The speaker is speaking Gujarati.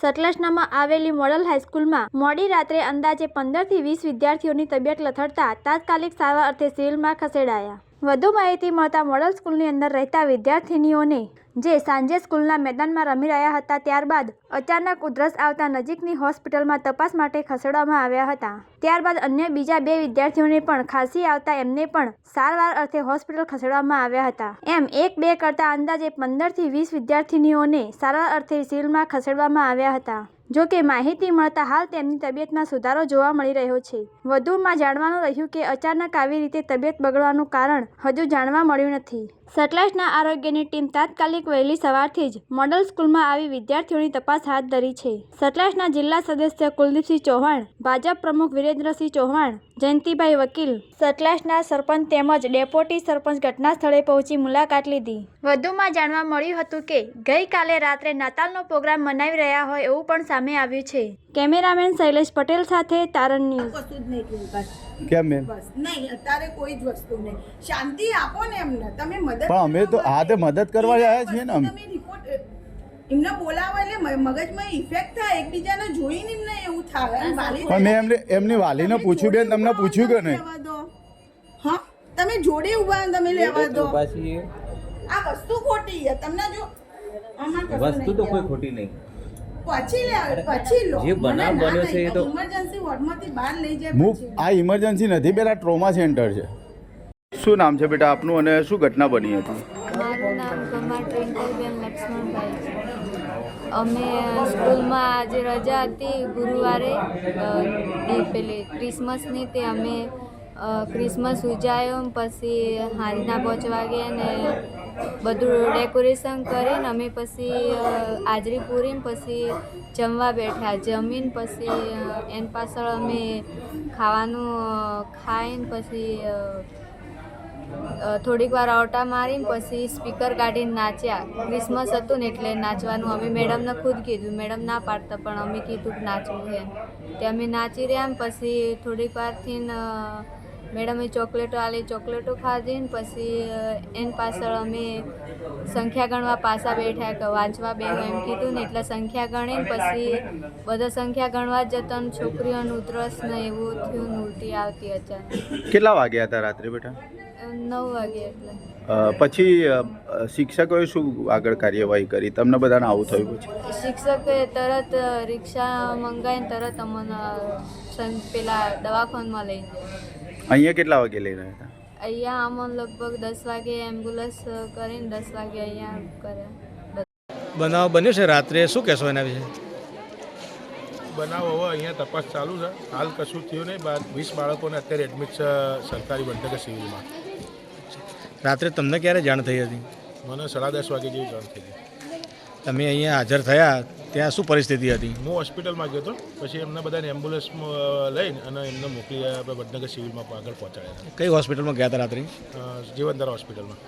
સતલાસનામાં આવેલી મોડલ હાઈસ્કૂલમાં મોડી રાત્રે અંદાજે 15 થી 20 વિદ્યાર્થીઓની તબિયત લથડતા તાત્કાલિક સારવાર અર્થે સિવિલમાં ખસેડાયા. વધુ માહિતી મળતા મોડલ સ્કૂલની અંદર રહેતા વિદ્યાર્થીનીઓને જે સાંજે સ્કૂલના મેદાનમાં રમી રહ્યા હતા ત્યારબાદ અચાનક ઉધરસ આવતા નજીકની હોસ્પિટલમાં તપાસ માટે ખસેડવામાં આવ્યા હતા. ત્યારબાદ અન્ય બીજા 2 વિદ્યાર્થીઓને પણ ખાંસી આવતા એમને પણ સારવાર અર્થે હોસ્પિટલ ખસેડવામાં આવ્યા હતા. એમ 1-2 કરતા અંદાજે 15 થી 20 વિદ્યાર્થીનીઓને સારવાર અર્થે સિવિલમાં ખસેડવામાં આવ્યા હતા. જો કે માહિતી મળતા હાલ તેમની તબિયતમાં સુધારો જોવા મળી રહ્યો છે. વધુમાં જાણવાનું રહ્યું કે અચાનક આવી રીતે તબિયત બગડવાનું કારણ હજુ જાણવા મળ્યું નથી. સતલાસના આરોગ્યની ટીમ તાત્કાલિક વહેલી સવારથી જ મોડલ સ્કૂલમાં આવી વિદ્યાર્થીઓની તપાસ હાથ ધરી છે. સતલાસના જિલ્લા સદસ્ય કુલદીપસિંહ ચૌહાણ, ભાજપ પ્રમુખ વિરેન્દ્રસિંહ ચૌહાણ, જયંતિભાઈ વકીલ, સતલાસના સરપંચ તેમજ ડેપ્યુટી સરપંચ ઘટના સ્થળે પહોંચી મુલાકાત લીધી. વધુમાં જાણવા મળ્યું હતું કે ગઈકાલે રાત્રે નાતાલનો પ્રોગ્રામ મનાવી રહ્યા હોય એવું પણ સામે આવ્યું છે. કેમેરામેન શૈલેષ પટેલ સાથે તારણ ન્યૂઝ. કેમ મેમ? બસ નહીં, અત્યારે કોઈ જ વસ્તુ નહીં. શાંતિ આપો ને એમને. તમે મદદ પણ અમે તો આ તે મદદ કરવા જ આવ્યા છીએ ને. તમે રિપોર્ટ એમને બોલાવો એટલે મગજમાં ઇફેક્ટ થાય, એકબીજાને જોઈને એમને એવું થાય. અને વાલી પણ મેં એમની વાલીને પૂછ્યું, બેન તમને પૂછ્યું કે નહીં? લેવા દો. હા, તમે જોડે ઉભા તમે લેવા દો. આ વસ્તુ ખોટી છે. તમને જો વસ્તુ તો કોઈ ખોટી નહીં. પછી લો. જે બનાવ બન્યો છે એ તો ઇમરજન્સી વોર્ડમાંથી બહાર લઈ જાય હું પછી. આ ઇમરજન્સી નથી, પેલા ટ્રોમા સેન્ટર છે. શું નામ છે બેટા આપનું અને શું ઘટના બની હતી? મારું નામ કુમાર ટ્વિંકલબેન લક્ષ્મણભાઈ છે. અમે સ્કૂલમાં આજે રજા હતી ગુરુવારે પેલી ક્રિસમસની, તે અમે ક્રિસમસ ઉજાયો. પછી સાંજના 5 વાગે ને બધું ડેકોરેશન કરીને અમે પછી હાજરી પૂરીને પછી જમવા બેઠા. જમીન પછી એની પાછળ અમે ખાવાનું ખાઈને પછી થોડીક વાર આવટા મારીને પછી સ્પીકર કાઢીને નાચ્યા. ક્રિસમસ હતું ને એટલે નાચવાનું અમે મેડમને ખુદ કીધું. મેડમ ના પાડતા પણ અમે કીધું કે નાચવું છે. તે અમે નાચી રહ્યા. પછી થોડીક વારથી મેડમે ચોકલેટો આલી, ચોકલેટો ખાધી ને પછી એની પાછળ અમે સંખ્યા ગણવા પાછા બેઠા કે વાંચવા બેહો એમ કીધું ને એટલે સંખ્યા ગણીને પછી બધા સંખ્યા ગણવા જ જતા ને છોકરીઓનું ઉધરસ ને એવું થયું ને ઉલટી આવતી અચાનક. કેટલા વાગ્યા હતા રાત્રે બેટા? 9 વાગે એટલે. પછી શિક્ષકોએ શું આગળ કાર્યવાહી કરી? તમને બધાને આવું થયું પછી? શિક્ષકે તરત રિક્ષા મંગાવીને તરત અમને પેલા દવાખાનામાં લઈ ગયા. અહીંયા કેટલા વાગે લઈ રહ્યા હતા? અહીંયા અમને લગભગ 10 વાગે એમ્બ્યુલન્સ કરીને 10 વાગે અહીંયા કર્યા. બનાવ બન્યો છે રાત્રે, શું કહેશો એના વિશે? બનાવ હવે અહીંયા તપાસ ચાલુ છે. હાલ કશું થયું નહીં. 20 બાળકોને અત્યારે એડમિટ છે સરકારી બંધકે સિવિલમાં. રાત્રે તમને ક્યારે જાણ થઈ હતી? મને 10:30 વાગે જેવી જાણ થઈ હતી. તમે અહીંયા હાજર થયા ત્યાં શું પરિસ્થિતિ હતી? હું હોસ્પિટલમાં ગયો હતો. પછી એમને બધાને એમ્બ્યુલન્સમાં લઈને અને એમને મોકલી આપણે વડનગર સિવિલમાં આગળ પહોંચાડ્યા. કઈ હોસ્પિટલમાં ગયા હતા રાત્રે? જીવનધારા હોસ્પિટલમાં.